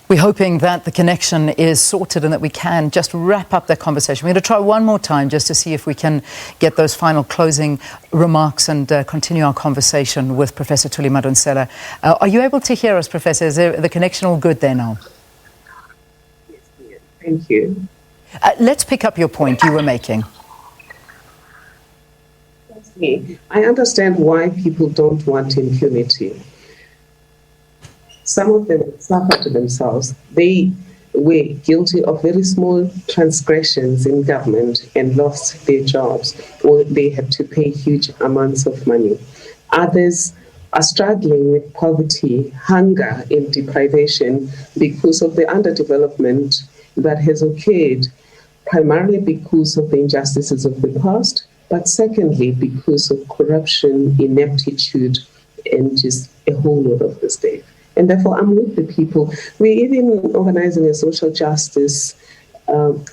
We're hoping that the connection is sorted and that we can just wrap up that conversation. We're going to try one more time just to see if we can get those final closing remarks and continue our conversation with Professor Thuli Madonsela. Are you able to hear us, Professor? Is the connection all good there now? Yes, thank you. Let's pick up your point you were making. I understand why people don't want impunity. Some of them suffer to themselves. They were guilty of very small transgressions in government and lost their jobs, or they had to pay huge amounts of money. Others are struggling with poverty, hunger, and deprivation because of the underdevelopment that has occurred, primarily because of the injustices of the past, but secondly, because of corruption, ineptitude, and just a whole lot of the state. And therefore, I'm with the people. We're even organizing a social justice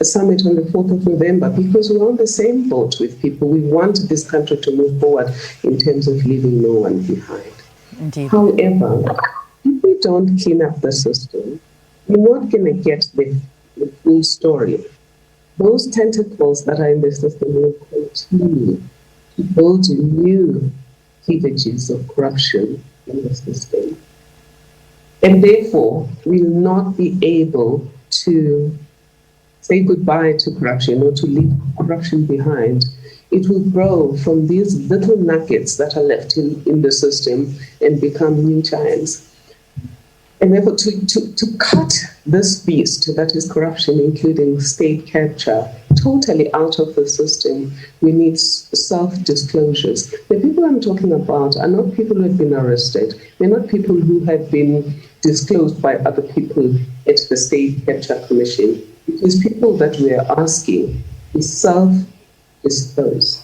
summit on the 4th of November because we're on the same boat with people. We want this country to move forward in terms of leaving no one behind. Indeed. However, if we don't clean up the system, we're not going to get the full story. Those tentacles that are in the system will continue to build new cleavages of corruption in the system. And therefore, we'll not be able to say goodbye to corruption or to leave corruption behind. It will grow from these little nuggets that are left in the system and become new giants. And therefore, to cut this beast that is corruption, including state capture, totally out of the system, we need self-disclosures. The people I'm talking about are not people who have been arrested. They're not people who have been disclosed by other people at the State Capture Commission. It is people that we are asking to self-disclose.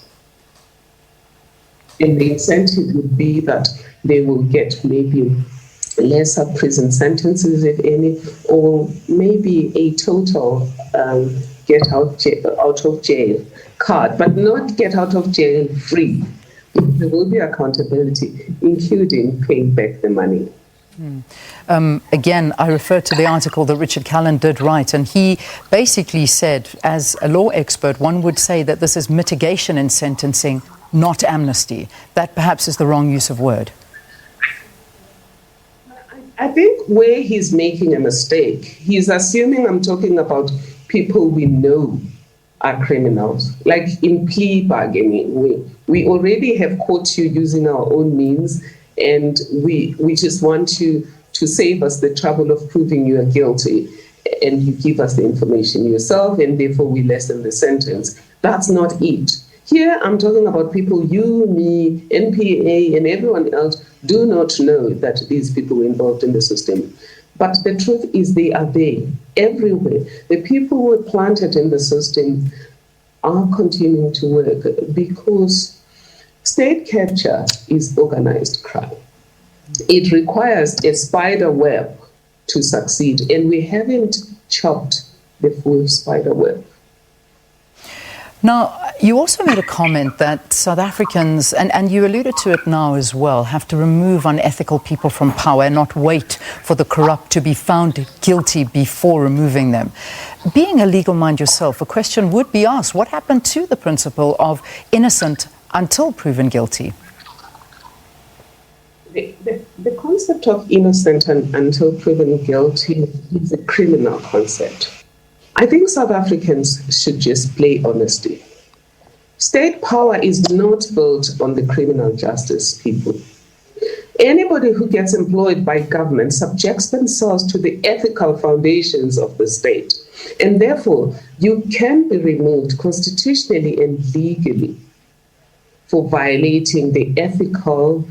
And the incentive would be that they will get maybe lesser prison sentences, if any, or maybe a total get out of jail card, but not get out of jail free. There will be accountability, including paying back the money. Again, I refer to the article that Richard Callan did write, and he basically said, as a law expert, one would say that this is mitigation in sentencing, not amnesty. That perhaps is the wrong use of word. I think where he's making a mistake, he's assuming I'm talking about people we know are criminals. Like in plea bargaining, we already have caught you using our own means, and we just want you to save us the trouble of proving you are guilty, and you give us the information yourself, and therefore we lessen the sentence. That's not it. Here I'm talking about people you, me, NPA, and everyone else do not know that these people were involved in the system. But the truth is they are there, everywhere. The people who were planted in the system are continuing to work because state capture is organized crime. It requires a spider web to succeed, and we haven't chopped the full spider web. Now, you also made a comment that South Africans, and you alluded to it now as well, have to remove unethical people from power and not wait for the corrupt to be found guilty before removing them. Being a legal mind yourself, a question would be asked, what happened to the principle of innocent until proven guilty? The concept of innocent until proven guilty is a criminal concept. I think South Africans should just play honesty. State power is not built on the criminal justice, people. Anybody who gets employed by government subjects themselves to the ethical foundations of the state. And therefore, you can be removed constitutionally and legally for violating the ethical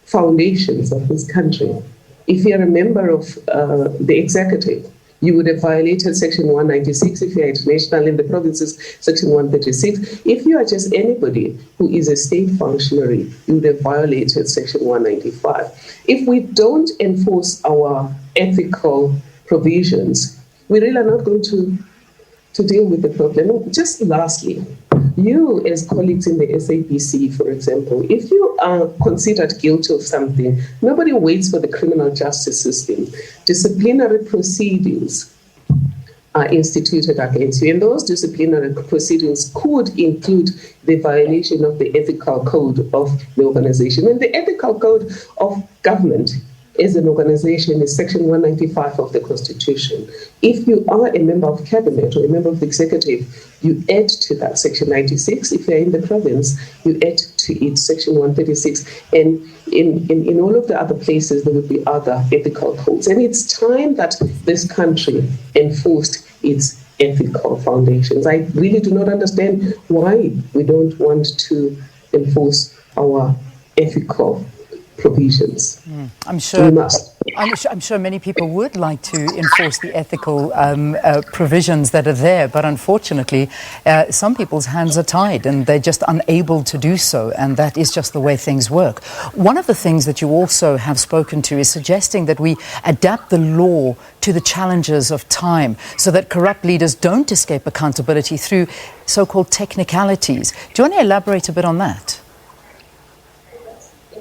foundations of this country. If you're a member of the executive, you would have violated Section 196 if you're international, in the provinces, Section 136. If you are just anybody who is a state functionary, you would have violated Section 195. If we don't enforce our ethical provisions, we really are not going to to deal with the problem. Just lastly, you as colleagues in the SABC, for example, if you are considered guilty of something, nobody waits for the criminal justice system. Disciplinary proceedings are instituted against you. And those disciplinary proceedings could include the violation of the ethical code of the organization. And the ethical code of government as an organization is Section 195 of the Constitution. If you are a member of cabinet or a member of the executive, you add to that Section 96. If you're in the province, you add to it Section 136. And in all of the other places, there would be other ethical codes. And it's time that this country enforced its ethical foundations. I really do not understand why we don't want to enforce our ethical provisions. I'm sure. We must. I'm sure many people would like to enforce the ethical provisions that are there, but unfortunately, some people's hands are tied and they're just unable to do so, and that is just the way things work. One of the things that you also have spoken to is suggesting that we adapt the law to the challenges of time so that corrupt leaders don't escape accountability through so-called technicalities. Do you want to elaborate a bit on that?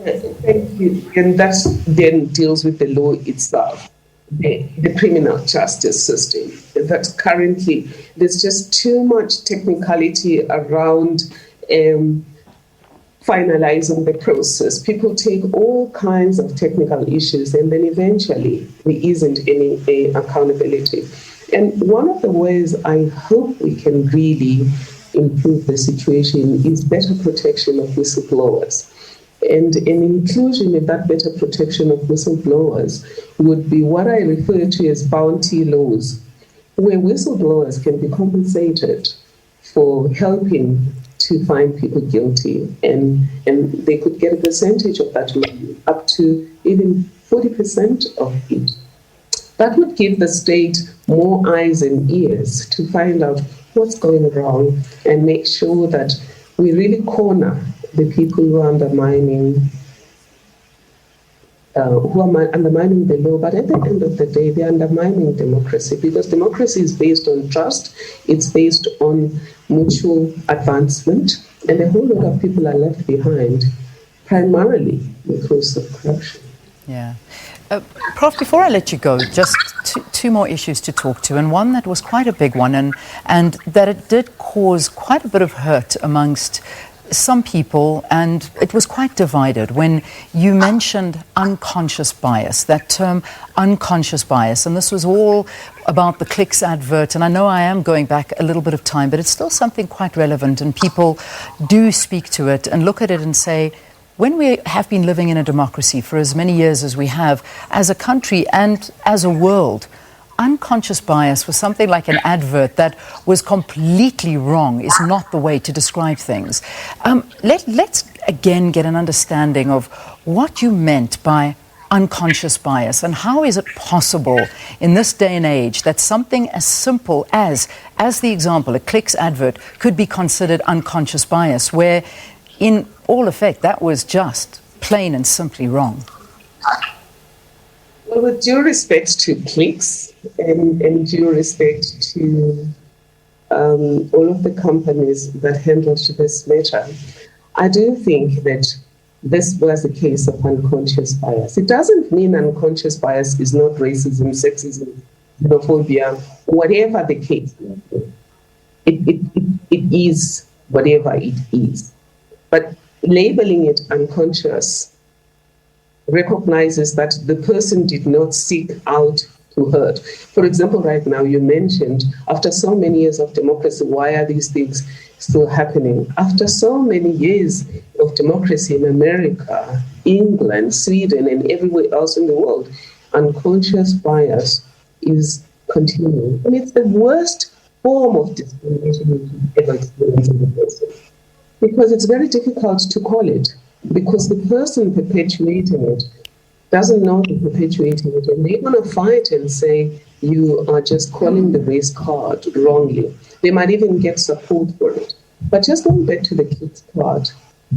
Thank you. And that then deals with the law itself, the criminal justice system. That currently there's just too much technicality around finalizing the process. People take all kinds of technical issues and then eventually there isn't any accountability. And one of the ways I hope we can really improve the situation is better protection of whistleblowers. And an inclusion in that better protection of whistleblowers would be what I refer to as bounty laws, where whistleblowers can be compensated for helping to find people guilty, and they could get a percentage of that money, up to even 40% of it. That would give the state more eyes and ears to find out what's going wrong and make sure that we really corner the people who are undermining the law. But at the end of the day, they're undermining democracy, because democracy is based on trust, it's based on mutual advancement, and a whole lot of people are left behind, primarily because of corruption. Yeah. Prof, before I let you go, just two more issues to talk to, and one that was quite a big one, and that it did cause quite a bit of hurt amongst some people, and it was quite divided when you mentioned unconscious bias, that term unconscious bias, and this was all about the Clicks advert. And I know I am going back a little bit of time, but it's still something quite relevant, and people do speak to it and look at it and say, when we have been living in a democracy for as many years as we have, as a country and as a world, unconscious bias was something like an advert that was completely wrong, is not the way to describe things. Let's again get an understanding of what you meant by unconscious bias, and how is it possible in this day and age that something as simple as the example, a Clicks advert, could be considered unconscious bias, where in all effect that was just plain and simply wrong? Well, with due respect to Clicks and due respect to all of the companies that handled this matter, I do think that this was a case of unconscious bias. It doesn't mean unconscious bias is not racism, sexism, xenophobia, whatever the case. It is whatever it is. But labeling it unconscious recognizes that the person did not seek out to hurt. For example, right now you mentioned, after so many years of democracy, why are these things still happening? After so many years of democracy in America, England, Sweden, and everywhere else in the world, unconscious bias is continuing. And it's the worst form of discrimination you can ever experience in the person, because it's very difficult to call it, because the person perpetuating it doesn't know they're perpetuating it, and they're going to fight and say you are just calling the race card wrongly. They might even get support for it. But just going back to the kids part,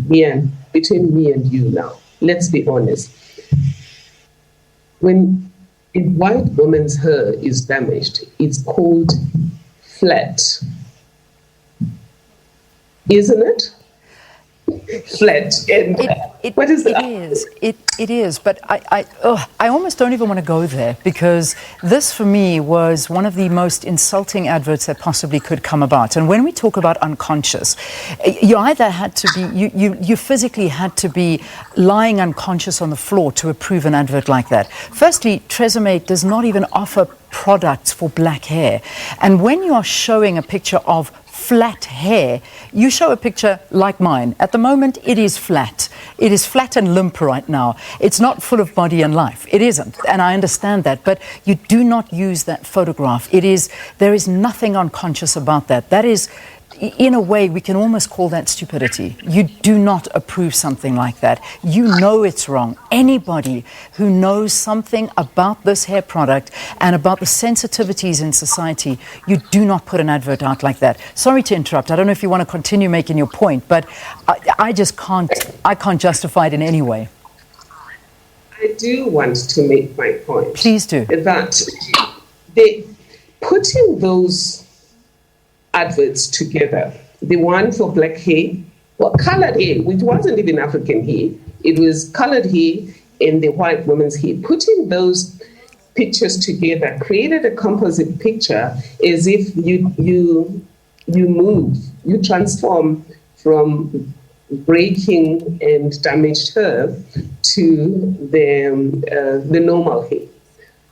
between me and you now, let's be honest. When a white woman's hair is damaged, it's called flat, isn't it? Flat. And what is that? It is. But I almost don't even want to go there, because this for me was one of the most insulting adverts that possibly could come about. And when we talk about unconscious, you either had to be, you physically had to be lying unconscious on the floor to approve an advert like that. Firstly, Tresemme does not even offer products for black hair. And when you are showing a picture of flat hair, you show a picture like mine. At the moment, it is flat. It is flat and limp right now. It's not full of body and life. It isn't, and I understand that, but you do not use that photograph. There is nothing unconscious about that. That is, in a way, we can almost call that stupidity. You do not approve something like that. You know it's wrong. Anybody who knows something about this hair product and about the sensitivities in society, you do not put an advert out like that. Sorry to interrupt. I don't know if you want to continue making your point, but I just can't justify it in any way. I do want to make my point. Please do. That putting those adverts together, the one for black hair, well, colored hair, which wasn't even African hair, it was colored hair and the white woman's hair. Putting those pictures together created a composite picture, as if you transform from breaking and damaged hair to the normal hair.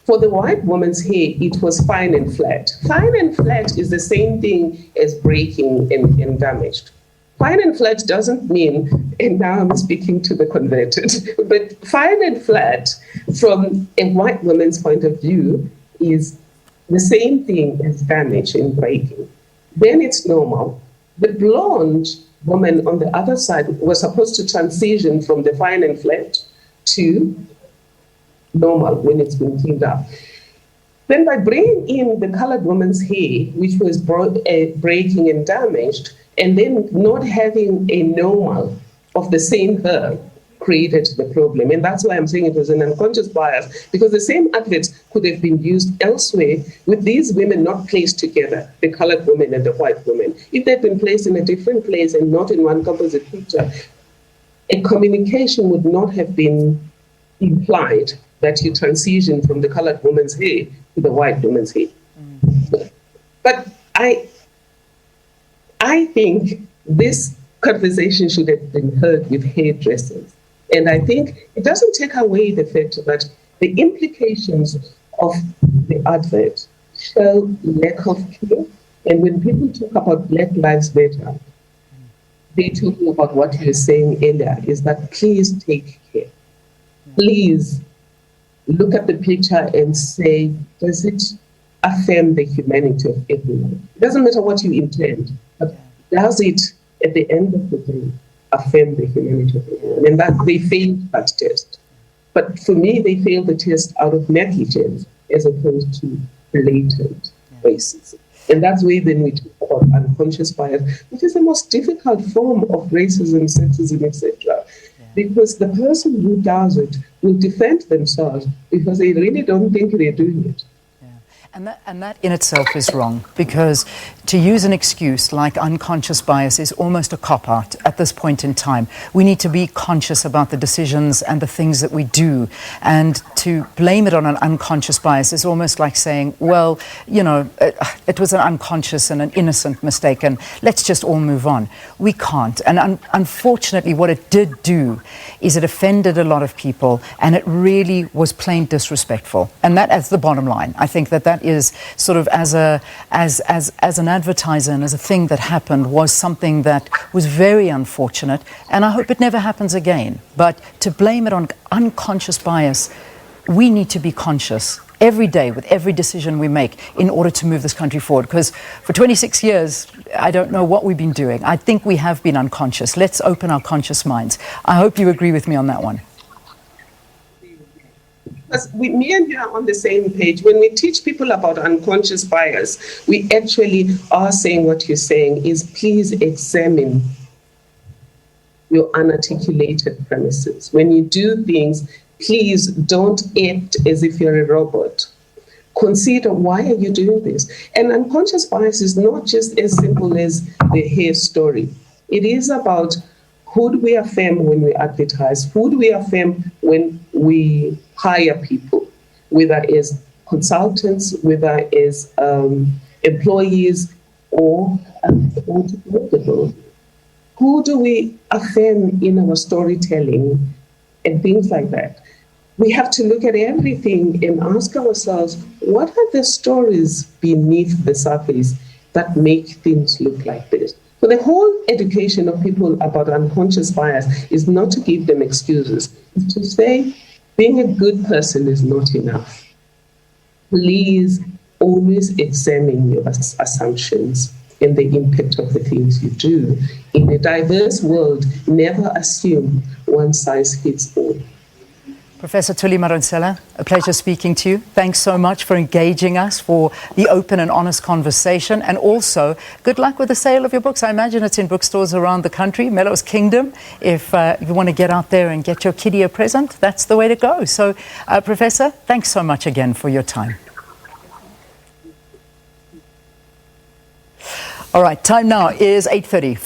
For the white woman's hair, it was fine and flat. Fine and flat is the same thing as breaking and damaged. Fine and flat doesn't mean, and now I'm speaking to the converted, but fine and flat from a white woman's point of view is the same thing as damage and breaking. Then it's normal. The blonde woman on the other side was supposed to transition from the fine and flat to normal when it's been cleaned up. Then by bringing in the colored woman's hair, which was breaking and damaged, and then not having a normal of the same hair, created the problem. And that's why I'm saying it was an unconscious bias, because the same adverts could have been used elsewhere with these women not placed together, the colored woman and the white woman. If they'd been placed in a different place and not in one composite picture, a communication would not have been implied that you transition from the colored woman's hair to the white woman's hair. But I think this conversation should have been heard with hairdressers. And I think it doesn't take away the fact that the implications of the advert show lack of care. And when people talk about Black Lives Matter, they're talking about what you were saying earlier, is that please take care. Please look at the picture and say, does it affirm the humanity of everyone? It doesn't matter what you intend, but does it, at the end of the day, affirm the humanity of everyone? And that they failed that test. But for me, they failed the test out of negligence as opposed to blatant racism. And that's where then we talk about unconscious bias, which is the most difficult form of racism, sexism, etc. Because the person who does it will defend themselves because they really don't think they're doing it. And that in itself is wrong, because to use an excuse like unconscious bias is almost a cop-out at this point in time. We need to be conscious about the decisions and the things that we do. And to blame it on an unconscious bias is almost like saying, well, you know, it was an unconscious and an innocent mistake and let's just all move on. We can't. And unfortunately, what it did do is it offended a lot of people, and it really was plain disrespectful. And that's the bottom line. I think that is sort of as an advertiser and as a thing that happened was something that was very unfortunate, and I hope it never happens again. But to blame it on unconscious bias, we need to be conscious every day with every decision we make in order to move this country forward, because for 26 years I don't know what we've been doing. I think we have been unconscious. Let's open our conscious minds. I hope you agree with me on that one. Because me and you are on the same page. When we teach people about unconscious bias, we actually are saying what you're saying is please examine your unarticulated premises. When you do things, please don't act as if you're a robot. consider, why are you doing this? And unconscious bias is not just as simple as the hair story. It is about who do we affirm when we advertise, who do we affirm when we hire people, whether as consultants, whether as employees or who do we affirm in our storytelling and things like that. We have to look at everything and ask ourselves, what are the stories beneath the surface that make things look like this? So the whole education of people about unconscious bias is not to give them excuses. It's to say being a good person is not enough. Please always examine your assumptions and the impact of the things you do. In a diverse world, never assume one size fits all. Professor Thuli Madonsela, a pleasure speaking to you. Thanks so much for engaging us, for the open and honest conversation, and also good luck with the sale of your books. I imagine it's in bookstores around the country, Melo's Kingdom. If you want to get out there and get your kiddie a present, that's the way to go. So, Professor, thanks so much again for your time. All right, time now is 8:30.